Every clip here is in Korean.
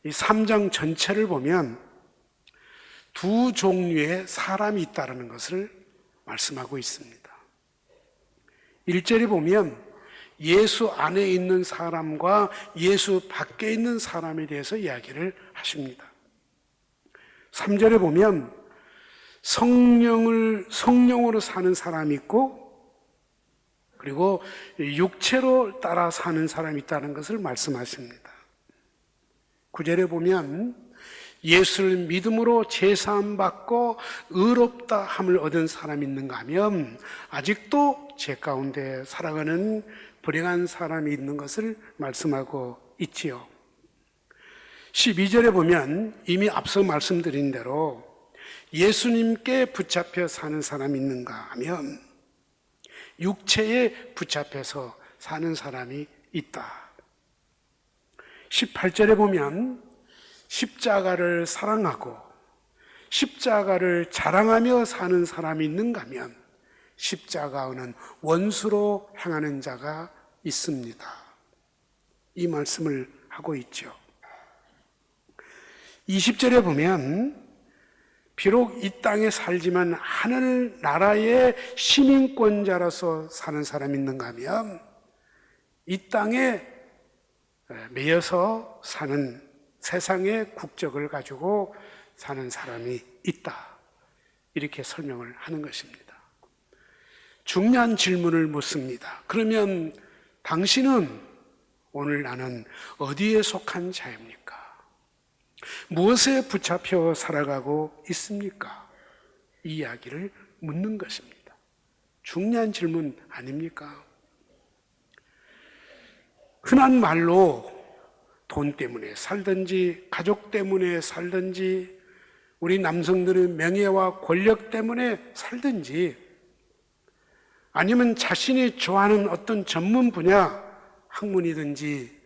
이 3장 전체를 보면 두 종류의 사람이 있다는 것을 말씀하고 있습니다. 1절에 보면 예수 안에 있는 사람과 예수 밖에 있는 사람에 대해서 이야기를 하십니다. 3절에 보면 성령으로 사는 사람이 있고, 그리고 육체로 따라 사는 사람이 있다는 것을 말씀하십니다. 9절에 보면 예수를 믿음으로 제사함 받고 의롭다 함을 얻은 사람이 있는가 하면 아직도 죄 가운데 살아가는 불행한 사람이 있는 것을 말씀하고 있지요. 12절에 보면 이미 앞서 말씀드린 대로 예수님께 붙잡혀 사는 사람이 있는가 하면 육체에 붙잡혀서 사는 사람이 있다. 18절에 보면 십자가를 사랑하고 십자가를 자랑하며 사는 사람이 있는가 하면 십자가는 원수로 행하는 자가 있습니다. 이 말씀을 하고 있죠. 20절에 보면 비록 이 땅에 살지만 하늘나라의 시민권자로서 사는 사람이 있는가 하면 이 땅에 매여서 사는 세상의 국적을 가지고 사는 사람이 있다. 이렇게 설명을 하는 것입니다. 중요한 질문을 묻습니다. 그러면 당신은 오늘 나는 어디에 속한 자입니까? 무엇에 붙잡혀 살아가고 있습니까? 이 이야기를 묻는 것입니다. 중요한 질문 아닙니까? 흔한 말로 돈 때문에 살든지 가족 때문에 살든지 우리 남성들의 명예와 권력 때문에 살든지 아니면 자신이 좋아하는 어떤 전문 분야, 학문이든지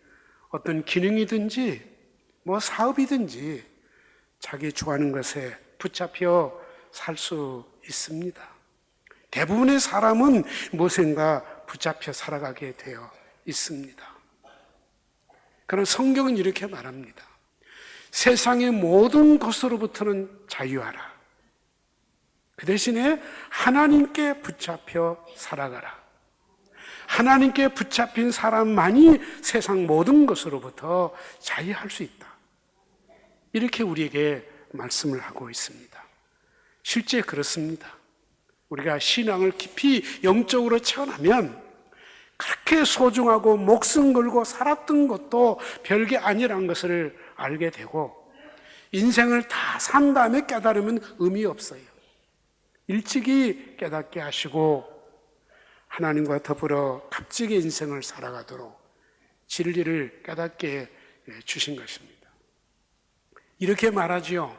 어떤 기능이든지 사업이든지 자기 좋아하는 것에 붙잡혀 살 수 있습니다. 대부분의 사람은 무엇인가 붙잡혀 살아가게 되어 있습니다. 그러나 성경은 이렇게 말합니다. 세상의 모든 것으로부터는 자유하라. 그 대신에 하나님께 붙잡혀 살아가라. 하나님께 붙잡힌 사람만이 세상 모든 것으로부터 자유할 수 있다. 이렇게 우리에게 말씀을 하고 있습니다. 실제 그렇습니다. 우리가 신앙을 깊이 영적으로 체험하면 그렇게 소중하고 목숨 걸고 살았던 것도 별게 아니라는 것을 알게 되고 인생을 다 산 다음에 깨달으면 의미 없어요. 일찍이 깨닫게 하시고 하나님과 더불어 값지게 인생을 살아가도록 진리를 깨닫게 주신 것입니다. 이렇게 말하지요.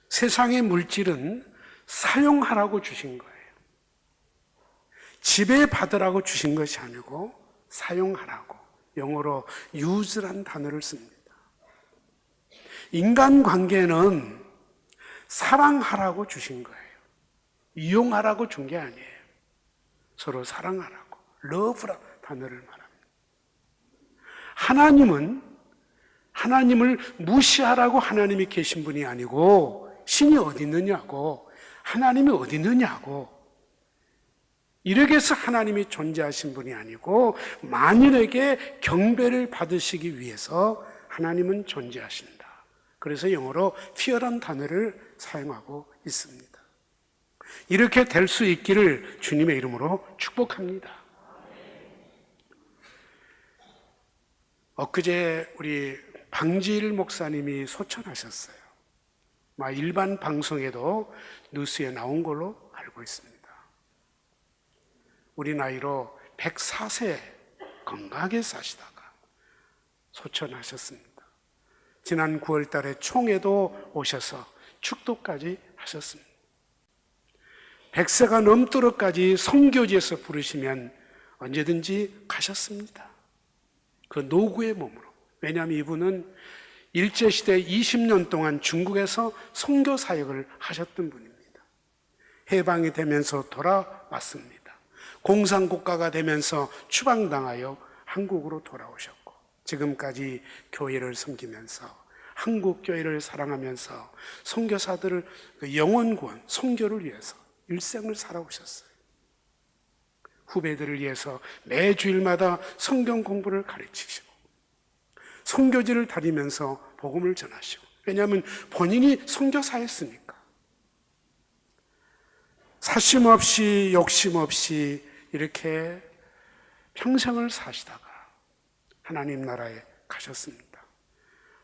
세상의 물질은 사용하라고 주신 거예요. 지배받으라고 주신 것이 아니고 사용하라고, 영어로 use란 단어를 씁니다. 인간관계는 사랑하라고 주신 거예요. 이용하라고 준 게 아니에요. 서로 사랑하라고, love란 단어를 말합니다. 하나님을 무시하라고 하나님이 계신 분이 아니고 신이 어디 있느냐고, 하나님이 어디 있느냐고, 이렇게 해서 하나님이 존재하신 분이 아니고 만인에게 경배를 받으시기 위해서 하나님은 존재하신다. 그래서 영어로 fear란 단어를 사용하고 있습니다. 이렇게 될 수 있기를 주님의 이름으로 축복합니다. 엊그제 우리 방지일 목사님이 소천하셨어요. 일반 방송에도 뉴스에 나온 걸로 알고 있습니다. 우리 나이로 104세 건강하게 사시다가 소천하셨습니다. 지난 9월 달에 총회도 오셔서 축도까지 하셨습니다. 100세가 넘도록까지 선교지에서 부르시면 언제든지 가셨습니다. 그 노구의 몸으로. 왜냐하면 이분은 일제시대 20년 동안 중국에서 선교 사역을 하셨던 분입니다. 해방이 되면서 돌아왔습니다. 공산국가가 되면서 추방당하여 한국으로 돌아오셨고 지금까지 교회를 섬기면서 한국 교회를 사랑하면서 선교사들을 영혼 구원, 선교를 위해서 일생을 살아오셨어요. 후배들을 위해서 매 주일마다 성경 공부를 가르치시고 선교지를 다니면서 복음을 전하시고, 왜냐하면 본인이 선교사였으니까. 사심 없이 욕심 없이 이렇게 평생을 사시다가 하나님 나라에 가셨습니다.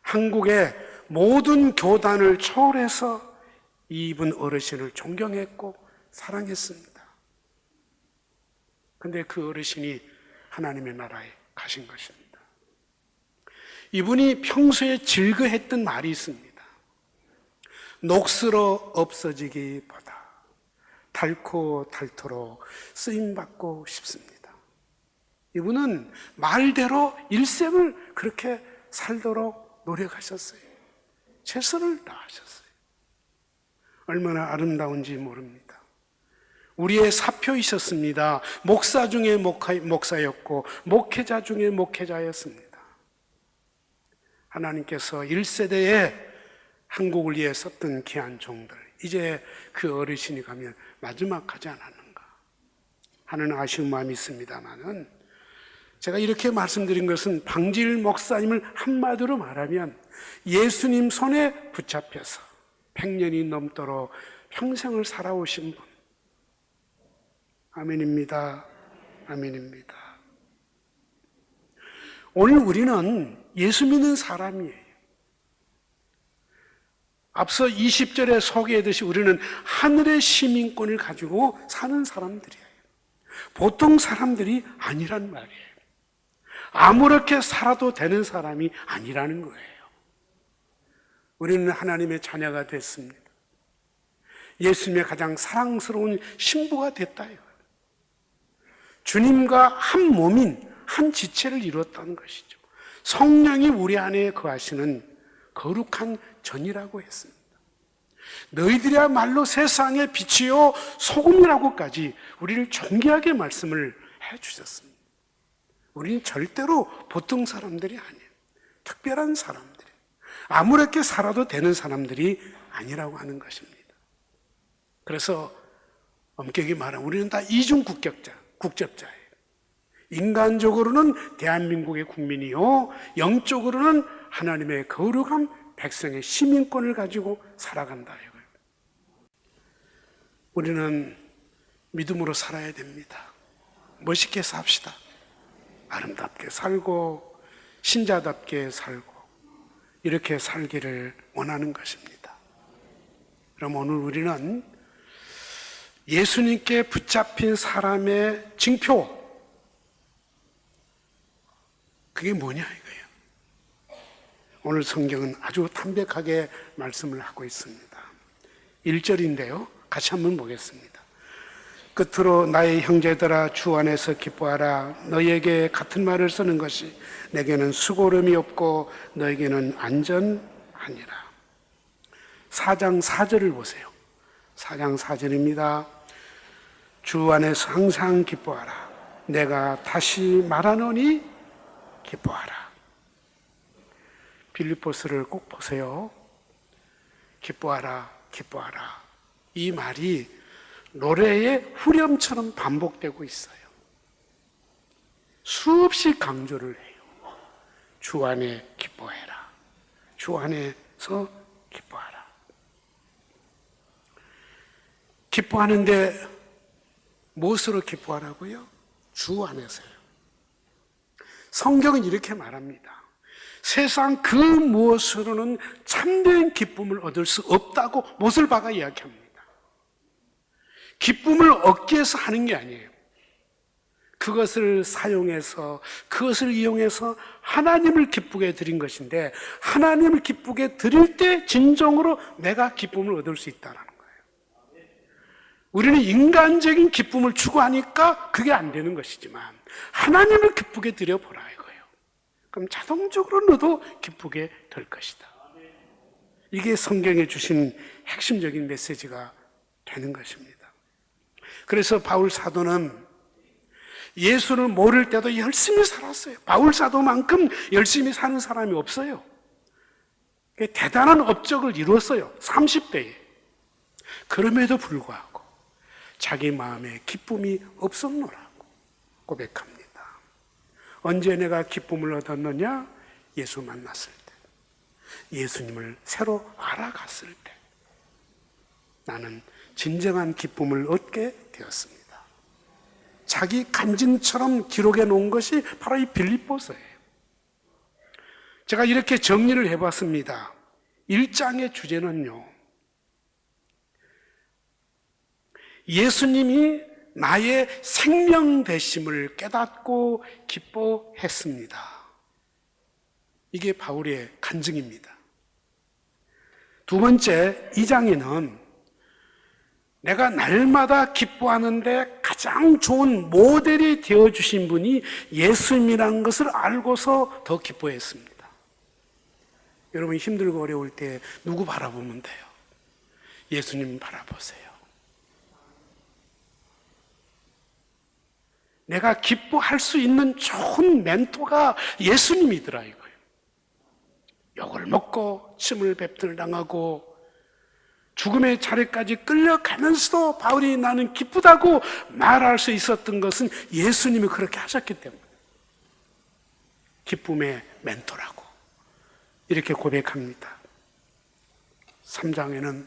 한국의 모든 교단을 초월해서 이분 어르신을 존경했고 사랑했습니다. 근데 그 어르신이 하나님의 나라에 가신 것입니다. 이분이 평소에 즐거했던 말이 있습니다. 녹슬어 없어지기보다 닳고 닳도록 쓰임받고 싶습니다. 이분은 말대로 일생을 그렇게 살도록 노력하셨어요. 최선을 다하셨어요. 얼마나 아름다운지 모릅니다. 우리의 사표이셨습니다. 목사 중에 목사였고 목회자 중에 목회자였습니다. 하나님께서 1세대에 한국을 위해 썼던 귀한 종들, 이제 그 어르신이 가면 마지막 하지 않았는가 하는 아쉬운 마음이 있습니다만은, 제가 이렇게 말씀드린 것은 방질 목사님을 한마디로 말하면 예수님 손에 붙잡혀서 100년이 넘도록 평생을 살아오신 분. 아멘입니다. 아멘입니다. 오늘 우리는 예수 믿는 사람이에요. 앞서 20절에 소개했듯이 우리는 하늘의 시민권을 가지고 사는 사람들이에요. 보통 사람들이 아니란 말이에요. 아무렇게 살아도 되는 사람이 아니라는 거예요. 우리는 하나님의 자녀가 됐습니다. 예수님의 가장 사랑스러운 신부가 됐다 이거예요. 주님과 한 몸인 한 지체를 이루었다는 것이죠. 성령이 우리 안에 거하시는 거룩한 전이라고 했습니다. 너희들이야말로 세상의 빛이요 소금이라고까지 우리를 존귀하게 말씀을 해주셨습니다. 우리는 절대로 보통 사람들이 아니에요. 특별한 사람들이에요. 아무렇게 살아도 되는 사람들이 아니라고 하는 것입니다. 그래서 엄격히 말하면 우리는 다 이중 국적자예요. 인간적으로는 대한민국의 국민이요, 영적으로는 하나님의 거룩한 백성의 시민권을 가지고 살아간다 이거예요. 우리는 믿음으로 살아야 됩니다. 멋있게 삽시다. 아름답게 살고 신자답게 살고 이렇게 살기를 원하는 것입니다. 그럼 오늘 우리는 예수님께 붙잡힌 사람의 징표, 그게 뭐냐 이거예요. 오늘 성경은 아주 담백하게 말씀을 하고 있습니다. 1절인데요. 같이 한번 보겠습니다. 끝으로 나의 형제들아 주 안에서 기뻐하라. 너희에게 같은 말을 쓰는 것이 내게는 수고름이 없고 너에게는 안전하니라. 4장 4절을 보세요. 4장 4절입니다. 주 안에서 항상 기뻐하라. 내가 다시 말하노니 기뻐하라. 빌립보서를 꼭 보세요. 기뻐하라, 기뻐하라. 이 말이 노래의 후렴처럼 반복되고 있어요. 수없이 강조를 해요. 주 안에 기뻐해라. 주 안에서 기뻐하라. 기뻐하는데 무엇으로 기뻐하라고요? 주 안에서요. 성경은 이렇게 말합니다. 세상 그 무엇으로는 참된 기쁨을 얻을 수 없다고 못을 박아 이야기합니다. 기쁨을 얻기 위해서 하는 게 아니에요. 그것을 사용해서, 그것을 이용해서 하나님을 기쁘게 드린 것인데, 하나님을 기쁘게 드릴 때 진정으로 내가 기쁨을 얻을 수 있다는 거예요. 우리는 인간적인 기쁨을 추구하니까 그게 안 되는 것이지만 하나님을 기쁘게 드려보라 이거예요. 그럼 자동적으로 너도 기쁘게 될 것이다. 이게 성경에 주신 핵심적인 메시지가 되는 것입니다. 그래서 바울 사도는 예수를 모를 때도 열심히 살았어요. 바울 사도만큼 열심히 사는 사람이 없어요. 대단한 업적을 이루었어요. 30대에. 그럼에도 불구하고 자기 마음에 기쁨이 없었노라고 고백합니다. 언제 내가 기쁨을 얻었느냐? 예수 만났을 때, 예수님을 새로 알아갔을 때 나는 진정한 기쁨을 얻게 되었습니다. 자기 간증처럼 기록해 놓은 것이 바로 이 빌립보서예요. 제가 이렇게 정리를 해봤습니다. 1장의 주제는요, 예수님이 나의 생명 되심을 깨닫고 기뻐했습니다. 이게 바울의 간증입니다. 두 번째, 2장에는 내가 날마다 기뻐하는데 가장 좋은 모델이 되어주신 분이 예수님이라는 것을 알고서 더 기뻐했습니다. 여러분 힘들고 어려울 때 누구 바라보면 돼요? 예수님 바라보세요. 내가 기뻐할 수 있는 좋은 멘토가 예수님이더라 이거예요. 욕을 먹고 침을 뱉을 당하고 죽음의 자리까지 끌려가면서도 바울이 나는 기쁘다고 말할 수 있었던 것은 예수님이 그렇게 하셨기 때문에 기쁨의 멘토라고 이렇게 고백합니다. 3장에는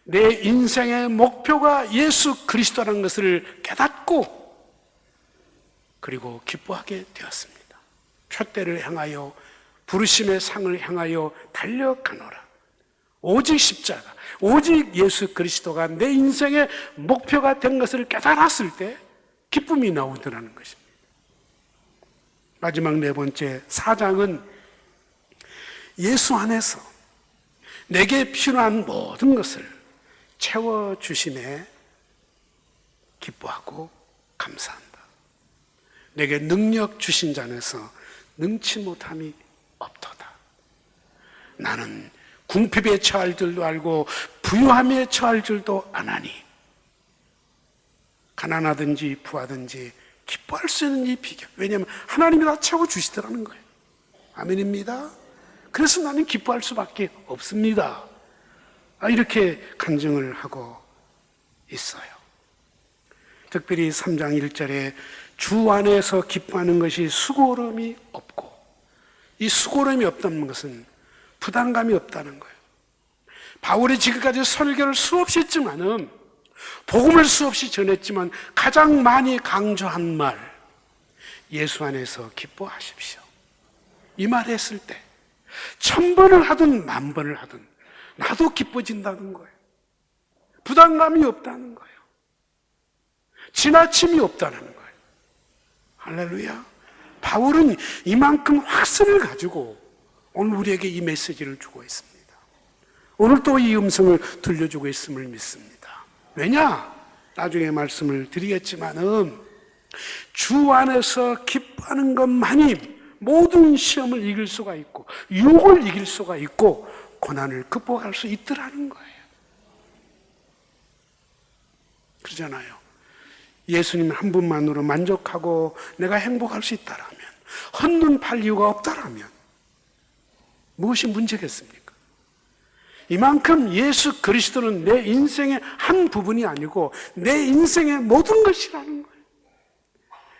내 인생의 목표가 예수 그리스도라는 것을 깨닫고 그리고 기뻐하게 되었습니다. 표대를 향하여 부르심의 상을 향하여 달려가노라. 오직 십자가, 오직 예수 그리스도가 내 인생의 목표가 된 것을 깨달았을 때 기쁨이 나오더라는 것입니다. 마지막 네 번째 4장은 예수 안에서 내게 필요한 모든 것을 채워주심에 기뻐하고 감사한다. 내게 능력 주신 자 안에서 능치 못함이 없도다. 나는 궁핍에 처할 줄도 알고 부유함에 처할 줄도 아나니 가난하든지 부하든지 기뻐할 수 있는 이 비결, 왜냐하면 하나님이 다 채워주시더라는 거예요. 아멘입니다. 그래서 나는 기뻐할 수밖에 없습니다. 이렇게 간증을 하고 있어요. 특별히 3장 1절에 주 안에서 기뻐하는 것이 수고름이 없고, 이 수고름이 없다는 것은 부담감이 없다는 거예요. 바울이 지금까지 설교를 수없이 했지만은, 복음을 수없이 전했지만 가장 많이 강조한 말, 예수 안에서 기뻐하십시오. 이 말 했을 때 1000번을 하든 10,000번을 하든 나도 기뻐진다는 거예요. 부담감이 없다는 거예요. 지나침이 없다는 거예요. 할렐루야. 바울은 이만큼 확신을 가지고 오늘 우리에게 이 메시지를 주고 있습니다. 오늘 또 이 음성을 들려주고 있음을 믿습니다. 왜냐? 나중에 말씀을 드리겠지만은 주 안에서 기뻐하는 것만이 모든 시험을 이길 수가 있고 유혹을 이길 수가 있고 고난을 극복할 수 있더라는 거예요. 그러잖아요. 예수님 한 분만으로 만족하고 내가 행복할 수 있다라면, 헛눈 팔 이유가 없다라면 무엇이 문제겠습니까? 이만큼 예수 그리스도는 내 인생의 한 부분이 아니고 내 인생의 모든 것이라는 거예요.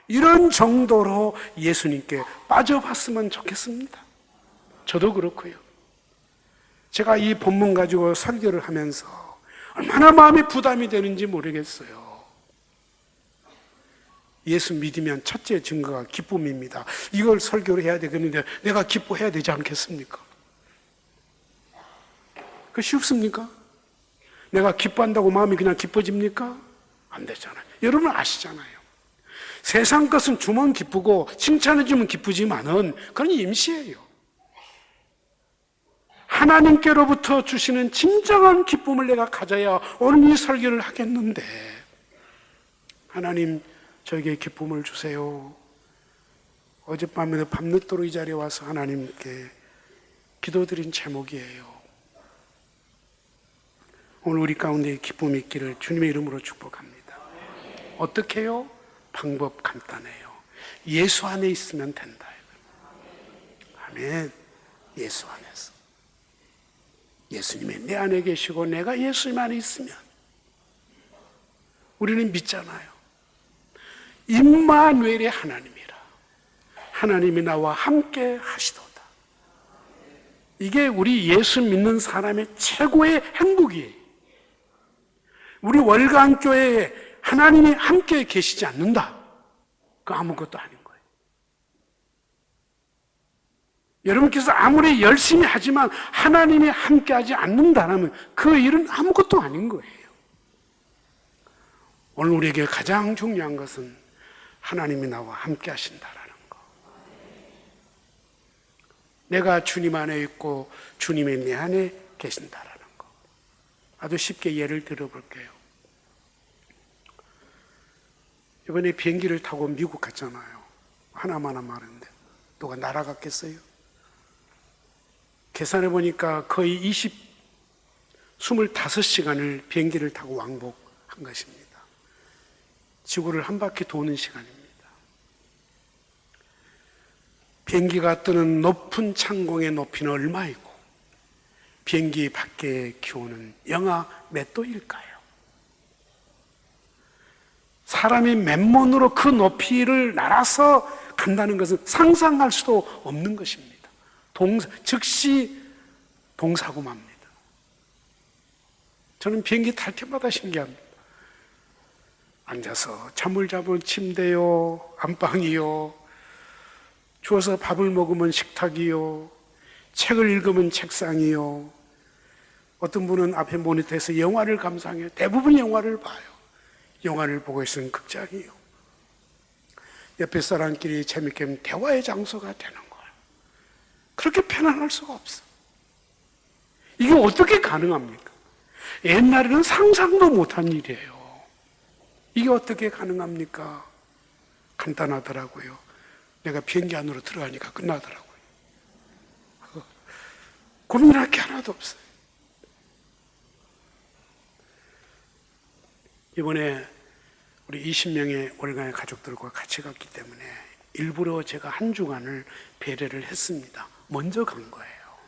이런 정도로 예수님께 빠져봤으면 좋겠습니다. 저도 그렇고요. 제가 이 본문 가지고 설교를 하면서 얼마나 마음이 부담이 되는지 모르겠어요. 예수 믿으면 첫째 증거가 기쁨입니다. 이걸 설교를 해야 되겠는데 내가 기뻐해야 되지 않겠습니까? 그 쉽습니까? 내가 기뻐한다고 마음이 그냥 기뻐집니까? 안 되잖아요. 여러분 아시잖아요. 세상 것은 주면 기쁘고 칭찬해주면 기쁘지만은 그건 임시예요. 하나님께로부터 주시는 진정한 기쁨을 내가 가져야 오늘 이 설교를 하겠는데, 하나님 저에게 기쁨을 주세요. 어젯밤에도 밤늦도록 이 자리에 와서 하나님께 기도드린 제목이에요. 오늘 우리 가운데 기쁨이 있기를 주님의 이름으로 축복합니다. 어떻게 해요? 방법 간단해요. 예수 안에 있으면 된다. 아멘. 예수 안에서. 예수님이 내 안에 계시고 내가 예수님 안에 있으면 우리는 믿잖아요. 임마누엘의 하나님이라. 하나님이 나와 함께 하시도다. 이게 우리 예수 믿는 사람의 최고의 행복이에요. 우리 월간교회에 하나님이 함께 계시지 않는다. 그 아무것도 아닌 거예요. 여러분께서 아무리 열심히 하지만 하나님이 함께 하지 않는다면 그 일은 아무것도 아닌 거예요. 오늘 우리에게 가장 중요한 것은 하나님이 나와 함께 하신다라는 거. 내가 주님 안에 있고 주님이 내 안에 계신다라는 거. 아주 쉽게 예를 들어볼게요. 이번에 비행기를 타고 미국 갔잖아요. 하나마나 말인데 누가 날아갔겠어요? 계산해 보니까 거의 25시간을 비행기를 타고 왕복한 것입니다. 지구를 한 바퀴 도는 시간입니다. 비행기가 뜨는 높은 창공의 높이는 얼마이고 비행기 밖의 기온은 영하 몇 도일까요? 사람이 맨몸으로 그 높이를 날아서 간다는 것은 상상할 수도 없는 것입니다. 즉시 동사고 맙니다. 저는 비행기 탈 때마다 신기합니다. 앉아서 잠을 자면 침대요, 안방이요, 주워서 밥을 먹으면 식탁이요, 책을 읽으면 책상이요, 어떤 분은 앞에 모니터에서 영화를 감상해요. 대부분 영화를 봐요. 영화를 보고 있으면 극장이요. 옆에 사람끼리 재밌게 대화의 장소가 되는 거예요. 그렇게 편안할 수가 없어. 이게 어떻게 가능합니까? 옛날에는 상상도 못한 일이에요. 이게 어떻게 가능합니까? 간단하더라고요. 내가 비행기 안으로 들어가니까 끝나더라고요. 고민할 게 하나도 없어요. 이번에 우리 20명의 월간의 가족들과 같이 갔기 때문에 일부러 제가 한 주간을 배려를 했습니다. 먼저 간 거예요.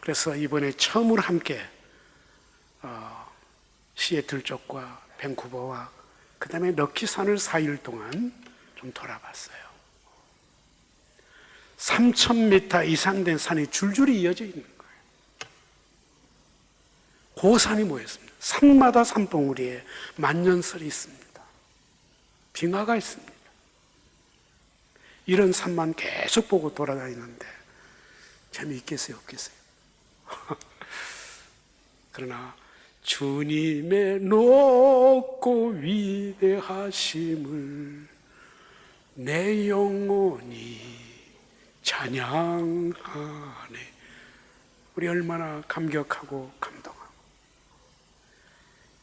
그래서 이번에 처음으로 함께 시애틀 쪽과 밴쿠버와 그 다음에 럭키산을 4일 동안 좀 돌아봤어요. 3,000m 이상 된 산이 줄줄이 이어져 있는 거예요. 고산이 모였습니다. 산마다 산봉우리에 만년설이 있습니다. 빙하가 있습니다. 이런 산만 계속 보고 돌아다니는데 재미있겠어요, 없겠어요? 그러나 주님의 높고 위대하심을 내 영혼이 찬양하네. 우리 얼마나 감격하고 감동하고.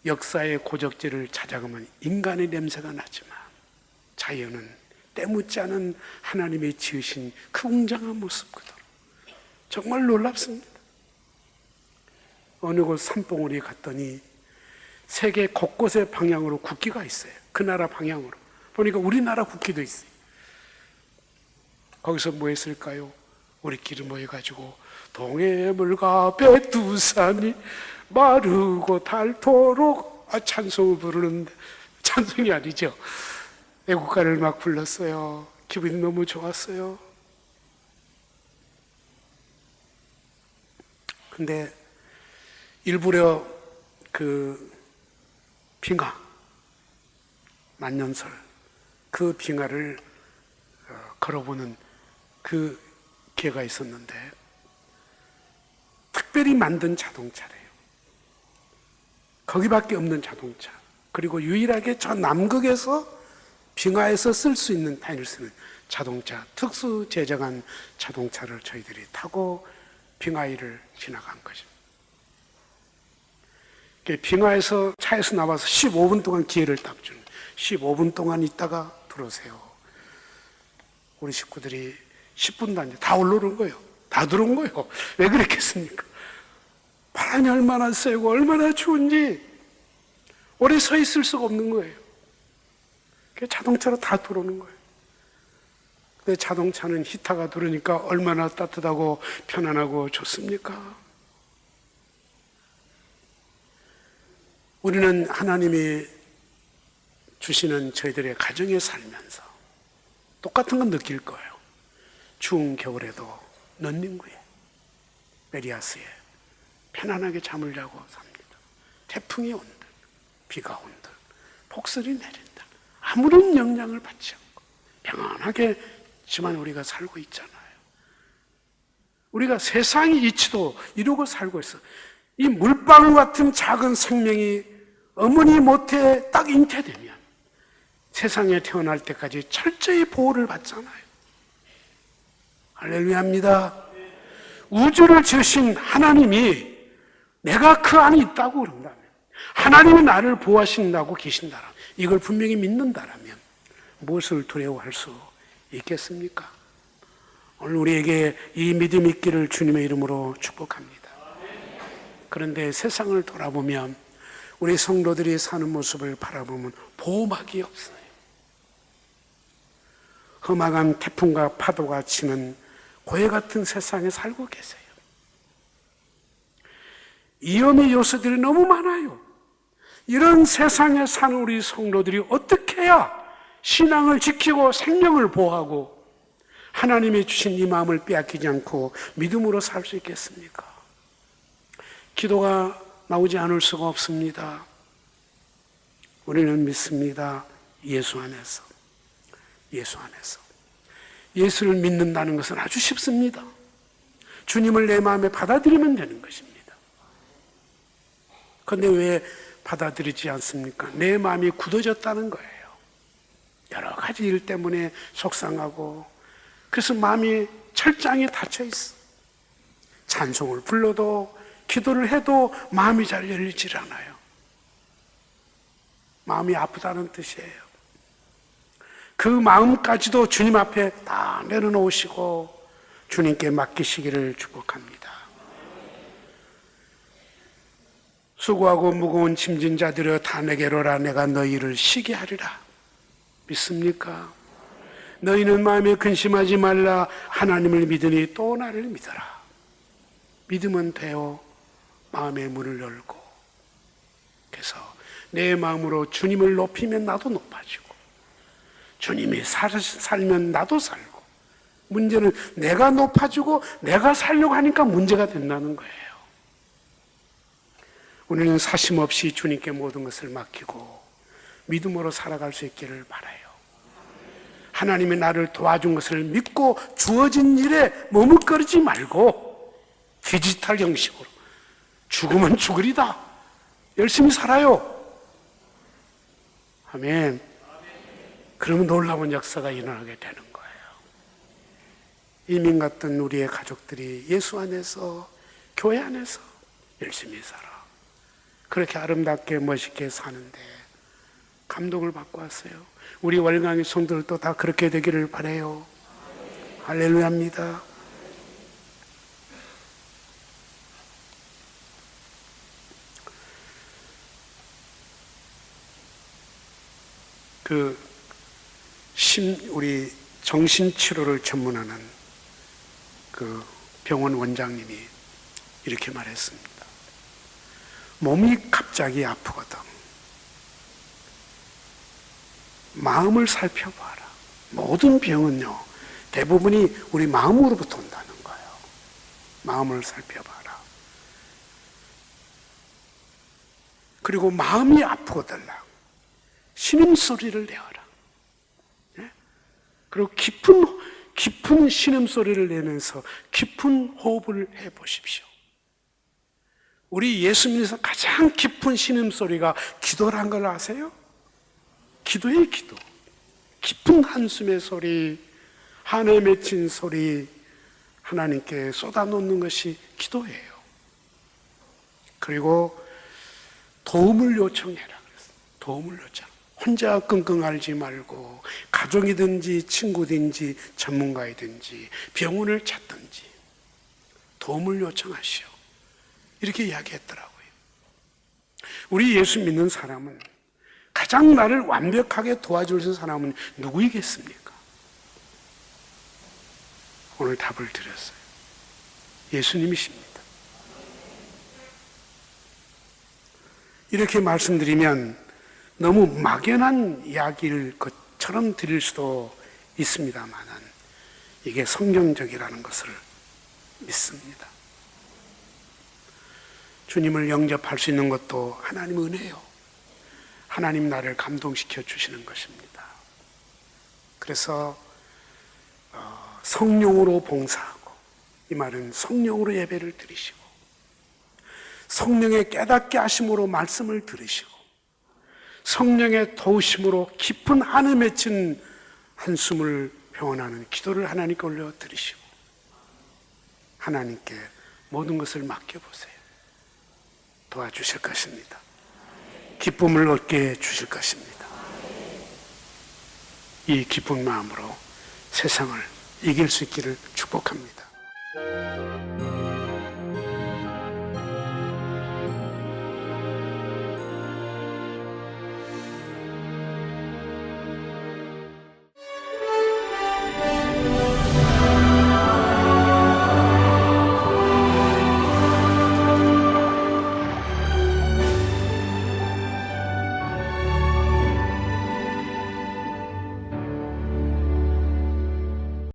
역사의 고적지를 찾아가면 인간의 냄새가 나지만 자연은 때묻지 않은 하나님의 지으신 그 웅장한 모습 그대로 정말 놀랍습니다. 어느 곳 산봉우리에 갔더니 세계 곳곳의 방향으로 국기가 있어요. 그 나라 방향으로. 보니까 우리나라 국기도 있어요. 거기서 뭐 했을까요? 우리끼리 모여가지고 동해물과 백두산이 마르고 닳도록 찬송을 부르는데, 찬송이 아니죠. 애국가를 막 불렀어요. 기분이 너무 좋았어요. 근데 일부러 그 빙하, 만년설, 그 빙하를 걸어보는 그 기회가 있었는데 특별히 만든 자동차래요. 거기밖에 없는 자동차. 그리고 유일하게 저 남극에서 빙하에서 쓸 수 있는 다닐 수 있는 자동차, 특수 제작한 자동차를 저희들이 타고 빙하일을 지나간 거죠. 빙하에서 차에서 나와서 15분 동안 기회를 딱 주는, 15분 동안 있다가 들어오세요. 우리 식구들이 10분도 안 돼. 다 올라오는 거예요. 다 들어온 거예요. 왜 그랬겠습니까? 바람이 얼마나 세고 얼마나 추운지 오래 서 있을 수가 없는 거예요. 자동차로 다 들어오는 거예요. 근데 자동차는 히터가 들어오니까 얼마나 따뜻하고 편안하고 좋습니까? 우리는 하나님이 주시는 저희들의 가정에 살면서 똑같은 건 느낄 거예요. 추운 겨울에도 넌닝구에, 메리아스에 편안하게 잠을 자고 삽니다. 태풍이 온들, 비가 온들, 폭설이 내린들 아무런 영향을 받지 않고 평안하게지만 우리가 살고 있잖아요. 우리가 세상의 이치도 이루고 살고 있어. 이 물방울 같은 작은 생명이 어머니 모태에 딱 잉태되면 세상에 태어날 때까지 철저히 보호를 받잖아요. 할렐루야입니다. 우주를 지으신 하나님이 내가 그 안에 있다고 그런다면, 하나님이 나를 보호하신다고 계신다라면, 이걸 분명히 믿는다라면 무엇을 두려워할 수 있겠습니까? 오늘 우리에게 이 믿음 있기를 주님의 이름으로 축복합니다. 그런데 세상을 돌아보면 우리 성도들이 사는 모습을 바라보면 보호막이 없어요. 험악한 태풍과 파도가 치는 고해 같은 세상에 살고 계세요. 위험의 요소들이 너무 많아요. 이런 세상에 사는 우리 성도들이 어떻게 해야 신앙을 지키고 생명을 보호하고 하나님이 주신 이 마음을 빼앗기지 않고 믿음으로 살 수 있겠습니까? 기도가 나오지 않을 수가 없습니다. 우리는 믿습니다. 예수 안에서. 예수 안에서. 예수를 믿는다는 것은 아주 쉽습니다. 주님을 내 마음에 받아들이면 되는 것입니다. 그런데 왜 받아들이지 않습니까? 내 마음이 굳어졌다는 거예요. 여러 가지 일 때문에 속상하고, 그래서 마음이 철장이 닫혀 있어. 찬송을 불러도 기도를 해도 마음이 잘 열리질 않아요. 마음이 아프다는 뜻이에요. 그 마음까지도 주님 앞에 다 내려놓으시고 주님께 맡기시기를 축복합니다. 수고하고 무거운 짐진 자들여 다 내게로 오라. 내가 너희를 쉬게 하리라. 믿습니까? 너희는 마음에 근심하지 말라. 하나님을 믿으니 또 나를 믿어라. 믿으면 돼요. 마음의 문을 열고, 그래서 내 마음으로 주님을 높이면 나도 높아지고, 주님이 살면 나도 살고, 문제는 내가 높아지고 내가 살려고 하니까 문제가 된다는 거예요. 우리는 사심 없이 주님께 모든 것을 맡기고 믿음으로 살아갈 수 있기를 바라요. 하나님이 나를 도와준 것을 믿고 주어진 일에 머뭇거리지 말고 디지털 형식으로 죽으면 죽으리다 열심히 살아요. 아멘. 그러면 놀라운 역사가 일어나게 되는 거예요. 이민 갔던 우리의 가족들이 예수 안에서, 교회 안에서 열심히 살아. 그렇게 아름답게 멋있게 사는데 감동을 받고 왔어요. 우리 월강의 성도들도 다 그렇게 되기를 바라요. 할렐루야입니다. 우리 정신치료를 전문하는 그 병원 원장님이 이렇게 말했습니다. 몸이 갑자기 아프거든. 마음을 살펴봐라. 모든 병은요, 대부분이 우리 마음으로부터 온다는 거예요. 마음을 살펴봐라. 그리고 마음이 아프거든. 신음소리를 내어라. 그리고 깊은 신음소리를 내면서 깊은 호흡을 해보십시오. 우리 예수 믿어서 가장 깊은 신음소리가 기도란 걸 아세요? 기도예요, 기도. 깊은 한숨의 소리, 한에 맺힌 소리, 하나님께 쏟아놓는 것이 기도예요. 그리고 도움을 요청해라 그랬어요. 도움을 요청. 혼자 끙끙 앓지 말고 가족이든지 친구든지 전문가이든지 병원을 찾든지 도움을 요청하시오. 이렇게 이야기했더라고요. 우리 예수 믿는 사람은 가장 나를 완벽하게 도와줄 수 있는 사람은 누구이겠습니까? 오늘 답을 드렸어요. 예수님이십니다. 이렇게 말씀드리면 너무 막연한 이야기일 것처럼 드릴 수도 있습니다만 이게 성경적이라는 것을 믿습니다. 주님을 영접할 수 있는 것도 하나님의 은혜요. 하나님 나를 감동시켜 주시는 것입니다. 그래서 성령으로 봉사하고, 이 말은 성령으로 예배를 드리시고 성령의 깨닫게 하심으로 말씀을 들으시고 성령의 도우심으로 깊은 한에 맺힌 한숨을 평안하는 기도를 하나님께 올려드리시고 하나님께 모든 것을 맡겨보세요. 도와주실 것입니다. 기쁨을 얻게 해주실 것입니다. 이 기쁜 마음으로 세상을 이길 수 있기를 축복합니다.